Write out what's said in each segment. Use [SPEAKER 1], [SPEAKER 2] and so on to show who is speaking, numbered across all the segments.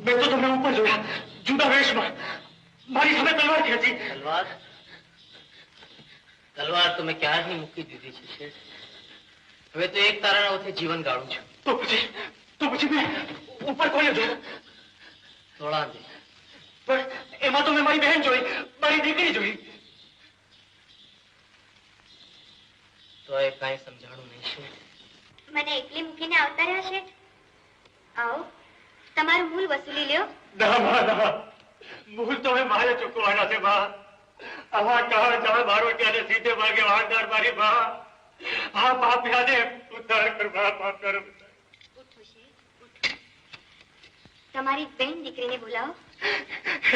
[SPEAKER 1] મેં તો તમને ઉપર જોયા, જુદા વેશમાં, મારી સામે તલવાર ખેંચી.
[SPEAKER 2] તલવાર તો મેં ક્યારની મૂકી દીધી છે શેઠ. હવે તો એક તારણાઓથી જીવન ગાળું છું.
[SPEAKER 1] તો પછી મેં ઉપર કોને જોયું?
[SPEAKER 2] તોળાંદે.
[SPEAKER 1] પણ એમાં તો મેં મારી બહેન જોઈ, મારી દીકરી જોઈ.
[SPEAKER 2] તો એ કાંઈ સમજાણું નહીં શેઠ.
[SPEAKER 3] મને એકલી મૂકીને આવતા રહ્યા શેઠ? આવો, તમારું મૂલ વસૂલી લ્યો.
[SPEAKER 1] ના, મૂલ તો હવે મારે ચૂકવાના છે બા. આવા કાળ જાળ મારો ત્યારે સીધે ભાગે વાંધાર મારી બા. આ પાપ યાદે ઉદ્ધાર કર બા, પાપ કર.
[SPEAKER 3] ઉઠો શેઠ, ઉઠો. તમારી બેન દીકરીને બોલાવો.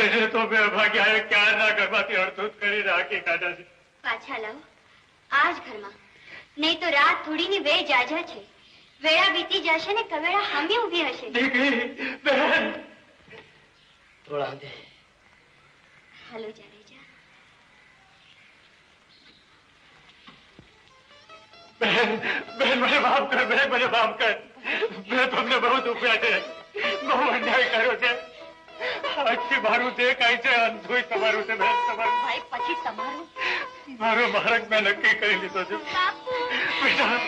[SPEAKER 1] એને તો બે ભાગ્યાએ ક્યારના ઘરમાંથી અડધૂત કરી રાખી કાઢ્યા છે.
[SPEAKER 3] પાછા લાવો આ જ ઘરમાં, નહીં તો રાત થોડીની બે જાજા છે. વેળા વીતી જશે ને કવેળા હામી ઊભી હશે.
[SPEAKER 1] દીકરી, બહેન.
[SPEAKER 2] તોળાંદે.
[SPEAKER 3] હાલો જાડેજા.
[SPEAKER 1] બહેન મને માફ કર, બહેન મને માફ કર. મેં તમને બહુ દુખ્યા છે, બહુ અન્યાય કર્યો છે. આજથી મારું જે કાંઈ છે અંધુય તમારું છે બહેન, તમારું.
[SPEAKER 3] ભાઈ પછી તમારું.
[SPEAKER 1] મારો માર્ગ મેં નક્કી કરી લીધો છે બેટા.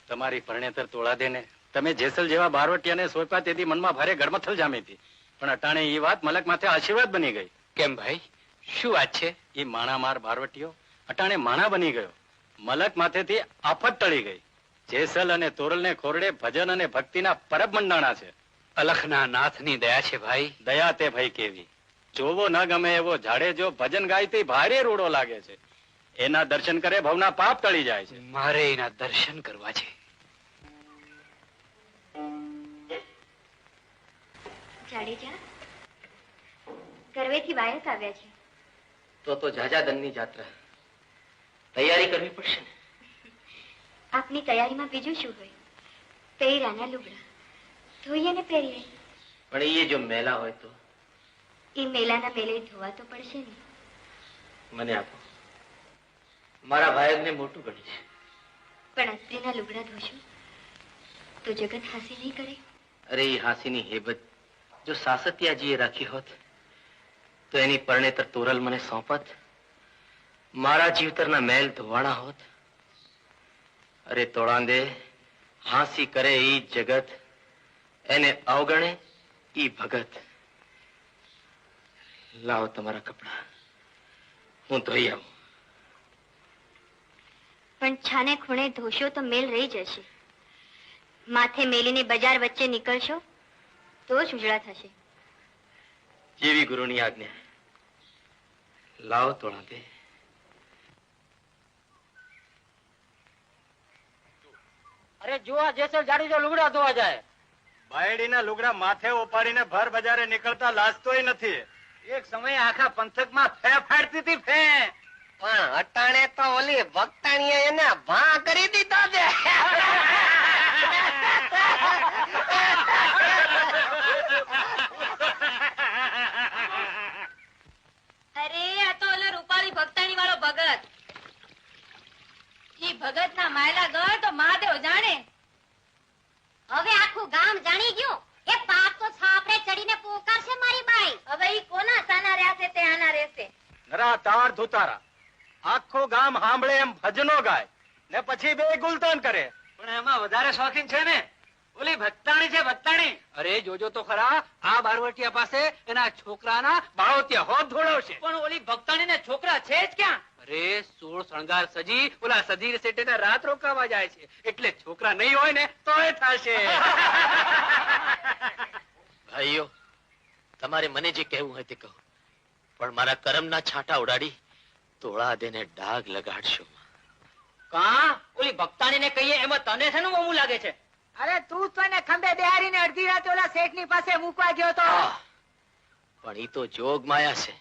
[SPEAKER 4] તમારી પરણેતર તોળાદે ને તમે જેસલ જેવા બારવટિયાને સોંપ્યા તેથી મનમાં ભારે ગડમથલ જામી હતી. પણ અટાણે એ વાત મલક માથે આશીર્વાદ બની ગઈ.
[SPEAKER 2] કેમ ભાઈ, શું વાત છે?
[SPEAKER 4] એ માણા માર બારવટીયો અટાણે માણા બની ગયો. મલક માથેથી આફત ટળી ગઈ. જેસલ અને તોરલને ખોરડે ભજન અને ભક્તિના પરબ મંડાણા છે.
[SPEAKER 2] અલખના નાથની દયા છે ભાઈ.
[SPEAKER 4] દયા તે ભાઈ કેવી, જોવો ન ગમે એવો જાડેજો ભજન ગાયતી ભારે રૂડો લાગે છે. એના દર્શન કરે ભવના પાપ ટળી જાય છે.
[SPEAKER 2] મારે એના દર્શન કરવા છે.
[SPEAKER 3] જાડેજા, ગરવેથી વાયસ આવ્યા છે.
[SPEAKER 2] તો જાજાદનની જાત્રા તૈયારી કરવી પડશે ને.
[SPEAKER 3] આપની તૈયારીમાં બીજું શું હોય? પહેરાના લુગડા ધોઈએ ને પહેરીએ.
[SPEAKER 2] પણ એ જો મેલા હોય તો?
[SPEAKER 3] એ મેલાના મેલે ધોવા તો પડશે ને.
[SPEAKER 2] મને આપો, મારા ભાઈઓને મોટું ગણી છે.
[SPEAKER 3] પણ અસ્ત્રીના લુગડા ધોશો તો જગત હાસી નહીં કરે.
[SPEAKER 2] અરે એ હાસીની હેબત જો સાસતિયાજીએ રાખી હોત તો એની પરણેતર તોરલ મને સોંપત. મારા જીવતરના મેલ ધોવાણા હોત. અરે તોળાંદે, હાંસી કરે ઈ જગત, એને અવગણે ઈ ભગત. લાવો તમારા કપડા, હું ધોઈ આવું.
[SPEAKER 3] પણ છાને ખૂણે ધોશો તો મેલ રહી જશે. માથે મેલીને બજાર વચ્ચે નીકળશો તો જ ઉજળા થશે.
[SPEAKER 2] જેવી ગુરુની આજ્ઞા. લાવો તોળાંદે.
[SPEAKER 5] અરે જુઓ, જેસલ જાડેજો લુગડા ધોવા જાય.
[SPEAKER 4] બાયડીના લુગડા માથે ઓપાડીને ભર બજારે નીકળતા લાજતોય નથી.
[SPEAKER 5] એક સમયે આખા પંથકમાં ફે ફાડતી હતી ફે.
[SPEAKER 6] પણ અટાણે તો ઓલી ભક્તાણીએ એને ભા કરી દીધા છે.
[SPEAKER 3] અરે આ તો ઓલો રૂપાળી ભક્તાણી વાળો ભગત. ઈ ભગત ના માયલા ગળ તો મહાદેવ જાણે.
[SPEAKER 7] હવે આખું ગામ જાણી ગયું. એ પાપ તો છાપરે ચડીને પોકારશે મારી બાઈ.
[SPEAKER 3] હવે ઈ કોના સાના રહેશે તે આના રહેશે.
[SPEAKER 4] નરા તાર ધુતારા આખું ગામ સાંભળે એમ ભજનો ગાય ને પછી બે ગુલતાન કરે.
[SPEAKER 5] પણ એમાં વધારે શોખીન છે ને ઓલી ભક્તાણી છે, ભક્તાણી. અરે જોજો તો ખરા, આ બારવટિયા પાસે એના છોકરાના બાળોતિયા હોત ધોળવશે. પણ ઓલી ભક્તાણી ને છોકરા છે જ ક્યાં? અરે 16 શણગાર સજી ઓલા સજીર શેઠે રાત રોકાવા જાય છે, એટલે છોકરા નહીં હોય ને તો એ થશે.
[SPEAKER 2] ભાઈઓ, તમારે મને જે કહેવું હોય તે કહો, પણ મારા કરમના છાંટા ઉડાડી તોળાદેને ડાઘ લગાડશો.
[SPEAKER 5] કા ઓલી ભક્તાણી ને કહીએ એમાં તને છે ને બહુ લાગે છે.
[SPEAKER 6] અરે તું તો એને ખંભે બેહારીને અડધી રાતે ઓલા શેઠની પાસે મૂકવા ગયો તો.
[SPEAKER 2] પણ ઈ તો જોગ માયા છે.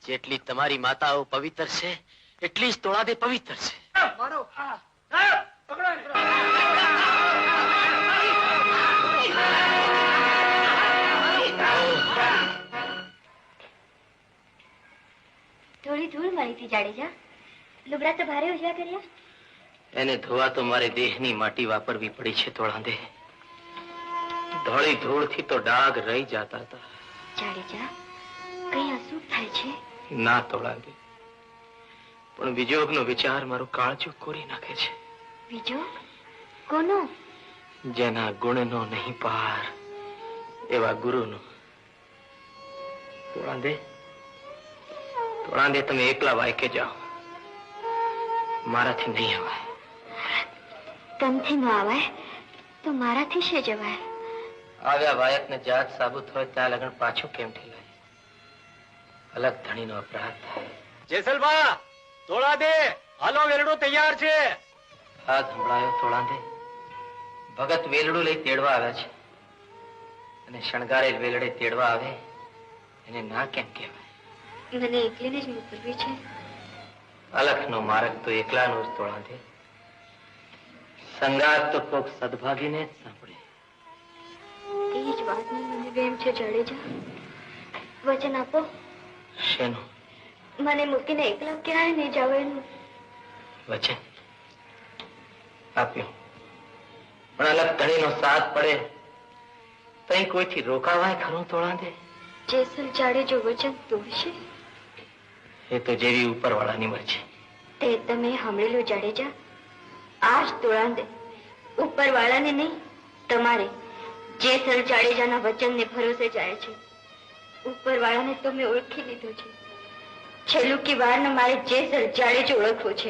[SPEAKER 2] જેટલી તમારી માતાઓ પવિત્ર છે એટલી જ તોળાદે પવિત્ર છે.
[SPEAKER 6] મારો
[SPEAKER 3] થોડી ધૂળ મળી હતી જાડેજા. લુગડા તો ભારે ઉજળા કર્યા.
[SPEAKER 2] એને ધોવા તો મારે દેહની માટી વાપરવી પડી છે તોળાંદે. ધોળી ધૂળથી તો ડાઘ રહી જતા હતા.
[SPEAKER 3] જાડેજા, કઈ અસુખ થાય છે?
[SPEAKER 2] ના તોળાંગે, પણ વિજોગનો વિચાર મારું કાળજું કોરી નાખે છે.
[SPEAKER 3] વિજોગ? કોનો?
[SPEAKER 2] જેના ગુણનો નહીં પાર એવા ગુરુનો. તોળાંદે, તોળાંદે, તમે એકલા વાયકે જાઓ, મારાથી નહીં અવાય.
[SPEAKER 3] તમથી ન આવાય તો મારાથી શે જવાય?
[SPEAKER 2] આવ્યા વાયકને જાત સાબુત હોય ત્યાં લગન પાછું કેમ ઠેલાય? અલગ ધણીનો અપરાધ થાય.
[SPEAKER 4] જેસલભા, તોળા દે, હાલો વેલડો તૈયાર છે.
[SPEAKER 2] હાથ સંભળાયો તોળાંદે. ભગત વેલડું લઈ તેડવા આવ્યા છે, અને શણગારેલ વેલડે તેડવા આવે એને ના કેમ કહેવાય?
[SPEAKER 3] મને એકલીને જ મોકલવી છે.
[SPEAKER 2] અલખનો માર્ગ તો એકલાનો જ તોળાંદે. સંગાત તો કોક સદભાગીને જ સાંભળે.
[SPEAKER 3] એ જ વાતની મને વેમ છે જાડેજા. વચન આપો.
[SPEAKER 2] શેનું
[SPEAKER 3] મને મૂકીને એકલા ક્યાંય નહીં જવાનું.
[SPEAKER 2] વચન આપ્યું, પણ અલગ ધણીનો સાથ પડે તઈ કોઈથી રોકાવાય ખરું તોળાંદે?
[SPEAKER 3] જેસલ જાડેજો વચન તોડશે
[SPEAKER 2] એ તો જેવી ઉપરવાળાની મરજી.
[SPEAKER 3] તે તમે સાંભળેલું જાડેજા. આજ તોળાંદે ઉપરવાળાને નહીં, તમારે જેસલ જાડેજાના વચનને ભરોસે જાય છે. ઉપરવાળાને તો મેં ઓળખી લીધો છે. છેલ્લું કી વાર મારે જેસલ જાડેજો ઓળખવો છે.